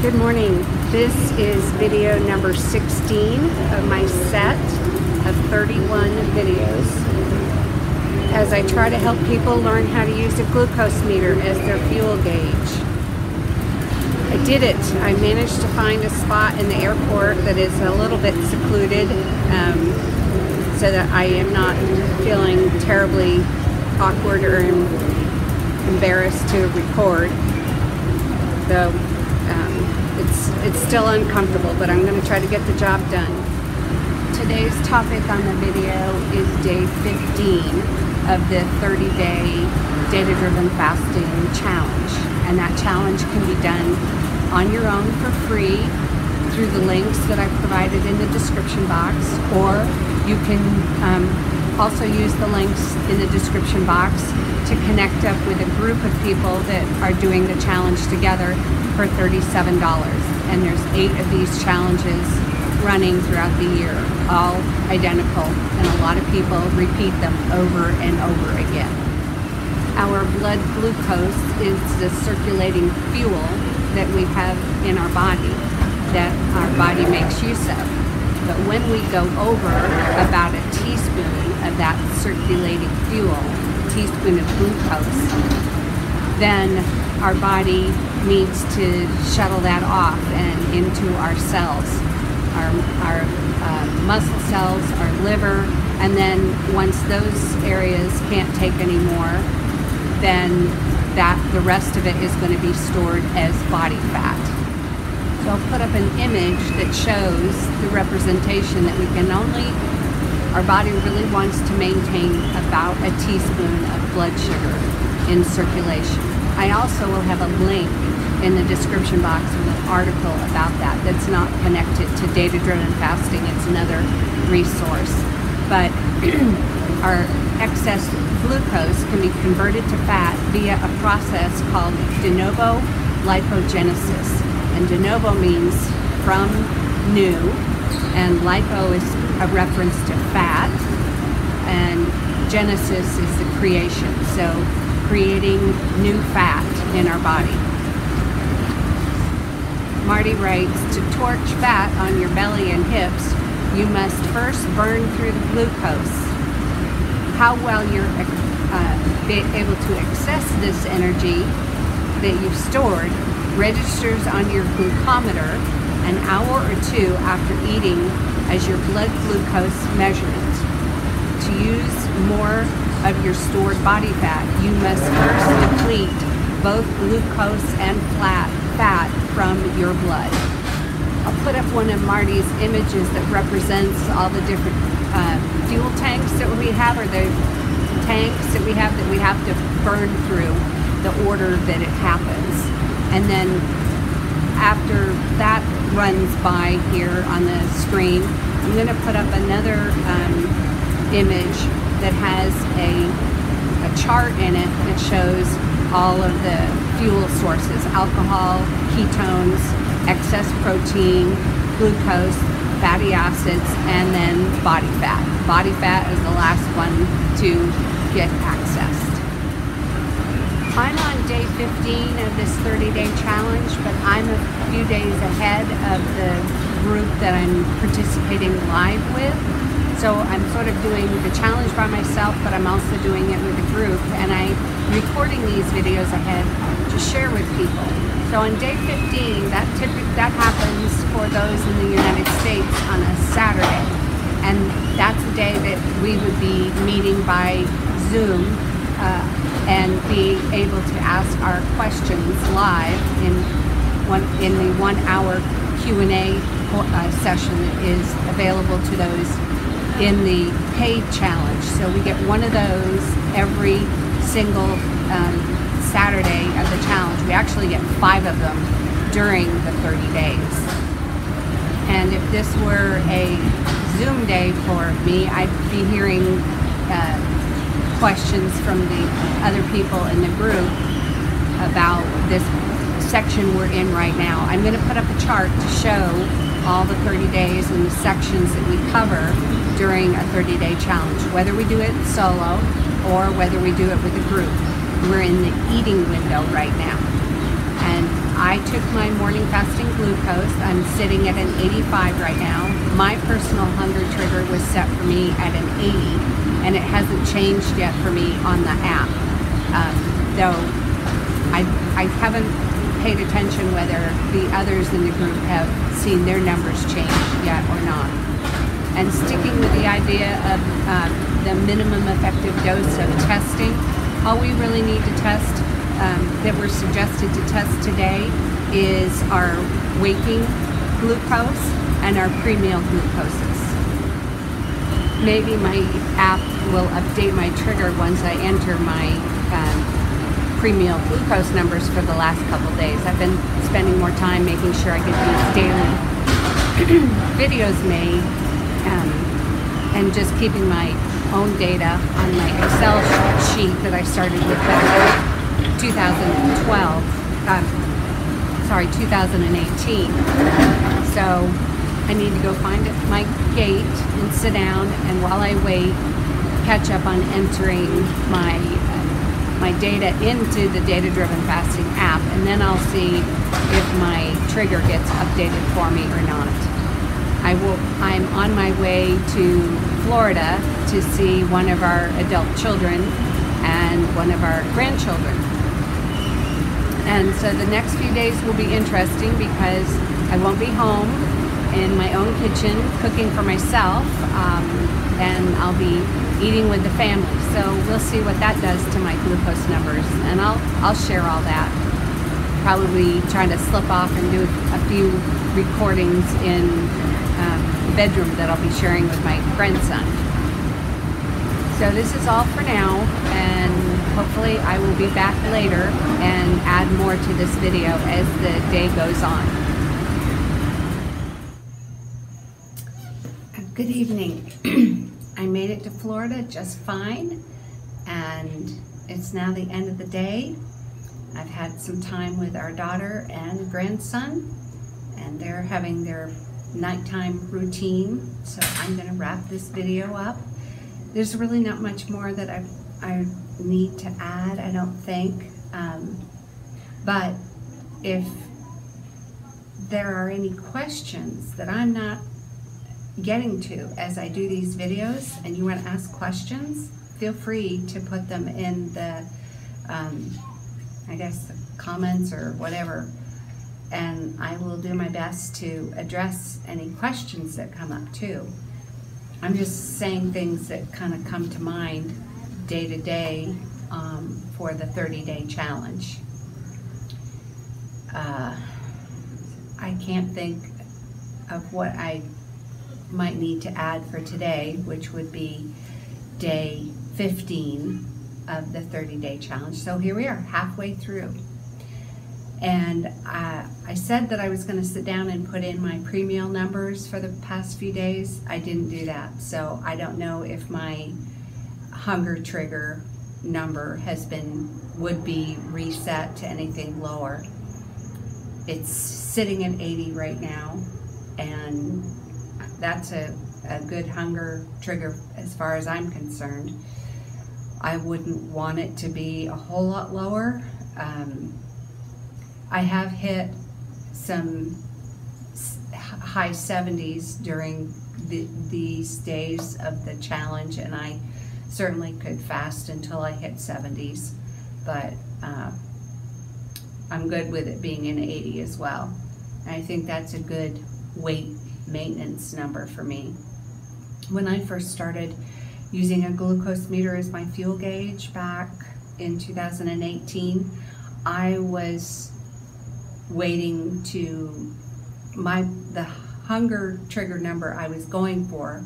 Good morning. This is video number 16 of my set of 31 videos as I try to help people learn how to use a glucose meter as their fuel gauge. I did it. I managed to find a spot in the airport that is a little bit secluded so that I am not feeling terribly awkward or embarrassed to record. Though it's still uncomfortable, but I'm going to try to get the job done. Today's topic on the video is day 15 of the 30-day DataDriven fasting challenge. And that challenge can be done on your own for free through the links that I provided in the description box, or you can also use the links in the description box to connect up with a group of people that are doing the challenge together for $37. And there's 8 of these challenges running throughout the year, all identical, and a lot of people repeat them over and over again. Our blood glucose is the circulating fuel that we have in our body, that our body makes use of. But when we go over about a teaspoon of that circulating fuel, a teaspoon of glucose, then our body needs to shuttle that off and into our cells, our muscle cells, our liver, and then once those areas can't take any more, then the rest of it is going to be stored as body fat. So I'll put up an image that shows the representation that we can our body really wants to maintain about a teaspoon of blood sugar in circulation. I also will have a link in the description box with an article about that that's not connected to DataDriven fasting. It's another resource. But our excess glucose can be converted to fat via a process called de novo lipogenesis. And de novo means from new, and lipo is a reference to fat, and genesis is the creation. So creating new fat in our body. Marty writes, to torch fat on your belly and hips, you must first burn through the glucose. How well you're able to access this energy that you've stored registers on your glucometer an hour or 2 after eating as your blood glucose measurement. To use more of your stored body fat, you must first deplete both glucose and fat from your blood. I'll put up one of Marty's images that represents all the different fuel tanks that we have, or the tanks that we have to burn through, the order that it happens. And then after that runs by here on the screen, I'm going to put up another image that has a chart in it that shows all of the fuel sources: alcohol, ketones, excess protein, glucose, fatty acids, and then body fat. Body fat is the last one to get accessed. I'm on day 15 of this 30-day challenge, but I'm a few days ahead of the group that I'm participating live with. So I'm sort of doing the challenge by myself, but I'm also doing it with a group, and I'm recording these videos ahead to share with people. So on day 15, that happens for those in the United States on a Saturday, and that's the day that we would be meeting by Zoom and be able to ask our questions live in the 1-hour Q&A session that is available to those in the paid challenge. So we get one of those every single Saturday of the challenge. We actually get 5 of them during the 30 days. And if this were a Zoom day for me, I'd be hearing questions from the other people in the group about this section we're in right now. I'm going to put up a chart to show all the 30 days and the sections that we cover during a 30-day challenge, whether we do it solo or whether we do it with a group. We're in the eating window right now, and I took my morning fasting glucose. I'm sitting at an 85 right now. My personal hunger trigger was set for me at an 80, and it hasn't changed yet for me on the app. Though I haven't paid attention whether the others in the group have seen their numbers change yet or not. And sticking with the idea of the minimum effective dose of testing, all we really need to test that we're suggested to test today is our waking glucose and our pre-meal glucoses. Maybe my app will update my trigger once I enter my pre-meal glucose numbers for the last couple days. I've been spending more time making sure I get these daily videos made and just keeping my own data on my Excel sheet that I started with back in 2018. So I need to go find my gate and sit down, and while I wait, catch up on entering my data into the DataDriven Fasting app, and then I'll see if my trigger gets updated for me or not. I'm on my way to Florida to see one of our adult children and one of our grandchildren. And so the next few days will be interesting because I won't be home in my own kitchen cooking for myself, and I'll be eating with the family. So we'll see what that does to my glucose numbers, and I'll share all that. Probably trying to slip off and do a few recordings in the bedroom that I'll be sharing with my grandson. So this is all for now, and hopefully I will be back later and add more to this video as the day goes on. Good evening. I made it to Florida just fine, and it's now the end of the day. I've had some time with our daughter and grandson, and they're having their nighttime routine, so I'm going to wrap this video up. There's really not much more that I need to add, I don't think, but if there are any questions that I'm not getting to as I do these videos and you want to ask questions, feel free to put them in the I guess the comments or whatever, and I will do my best to address any questions that come up too. I'm just saying things that kind of come to mind day to day for the 30-day challenge. I can't think of what I might need to add for today, which would be day 15 of the 30-day challenge. So here we are, halfway through. And I said that I was going to sit down and put in my pre-meal numbers for the past few days. I didn't do that, so I don't know if my hunger trigger number would be reset to anything lower. It's sitting at 80 right now, and that's a good hunger trigger as far as I'm concerned. I wouldn't want it to be a whole lot lower. I have hit some high 70s during these days of the challenge, and I certainly could fast until I hit 70s, but I'm good with it being in 80 as well. And I think that's a good weight maintenance number for me. When I first started using a glucose meter as my fuel gauge back in 2018, I was waiting to the hunger trigger number I was going for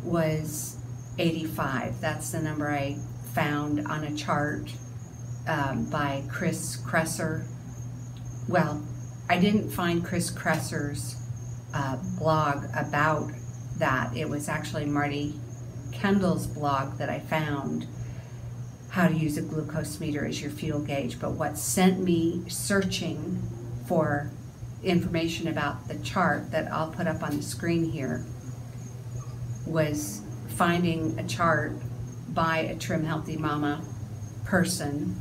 was 85. That's the number I found on a chart by Chris Kresser. Well, I didn't find Chris Kresser's blog about that. It was actually Marty Kendall's blog that I found, how to use a glucose meter as your fuel gauge. But what sent me searching for information about the chart that I'll put up on the screen here was finding a chart by a TrimHealthyMama person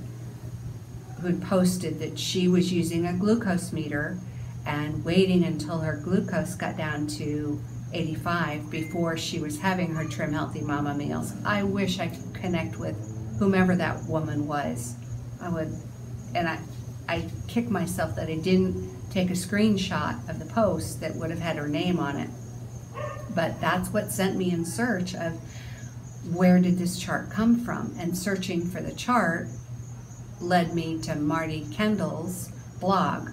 who'd posted that she was using a glucose meter and waiting until her glucose got down to 85 before she was having her Trim Healthy Mama meals. I wish I could connect with whomever that woman was. I would, and I kick myself that I didn't take a screenshot of the post that would have had her name on it. But that's what sent me in search of where did this chart come from, and searching for the chart led me to Marty Kendall's blog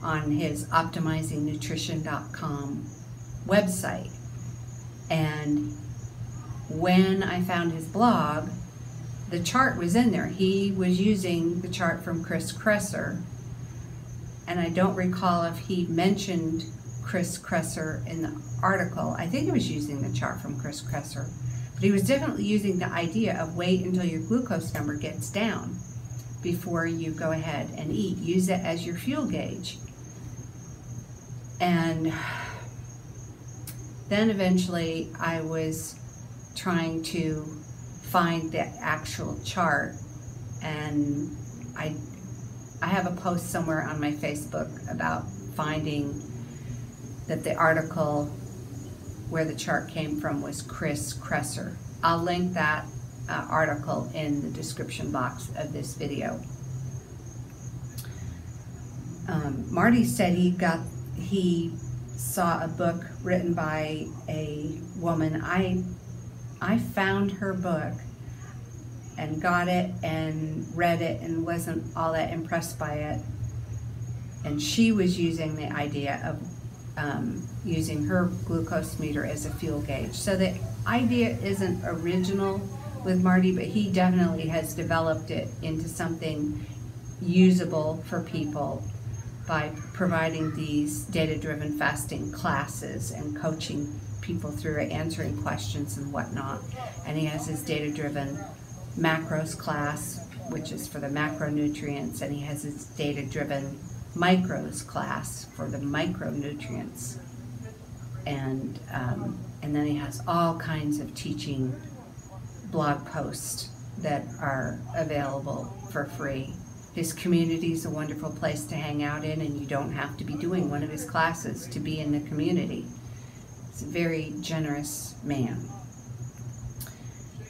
on his optimizingnutrition.com website. And when I found his blog, the chart was in there. He was using the chart from Chris Kresser, and I don't recall if he mentioned Chris Kresser in the article. I think he was using the chart from Chris Kresser, but he was definitely using the idea of wait until your glucose number gets down before you go ahead and eat. Use it as your fuel gauge. And then eventually I was trying to find the actual chart, and I have a post somewhere on my Facebook about finding that the article where the chart came from was Chris Kresser. I'll link that article in the description box of this video. Marty said he saw a book written by a woman. I found her book and got it and read it and wasn't all that impressed by it. And she was using the idea of using her glucose meter as a fuel gauge. So the idea isn't original with Marty, but he definitely has developed it into something usable for people by providing these data-driven fasting classes and coaching people through it, answering questions and whatnot. And he has his data-driven macros class, which is for the macronutrients, and he has his data-driven micros class for the micronutrients. And then he has all kinds of teaching blog posts that are available for free. His community is a wonderful place to hang out in, and you don't have to be doing one of his classes to be in the community. He's a very generous man.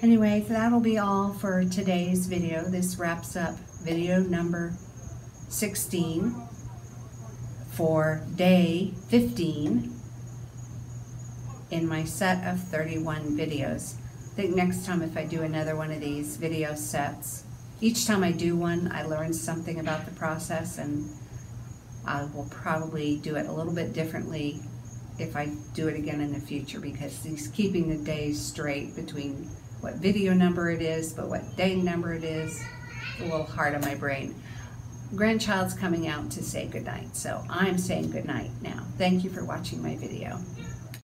Anyway, so that'll be all for today's video. This wraps up video number 16 for day 15 in my set of 31 videos. I think next time if I do another one of these video sets, each time I do one, I learn something about the process, and I will probably do it a little bit differently if I do it again in the future, because he's keeping the days straight between what video number it is, but what day number it is, a little hard on my brain. Grandchild's coming out to say goodnight, so I'm saying goodnight now. Thank you for watching my video.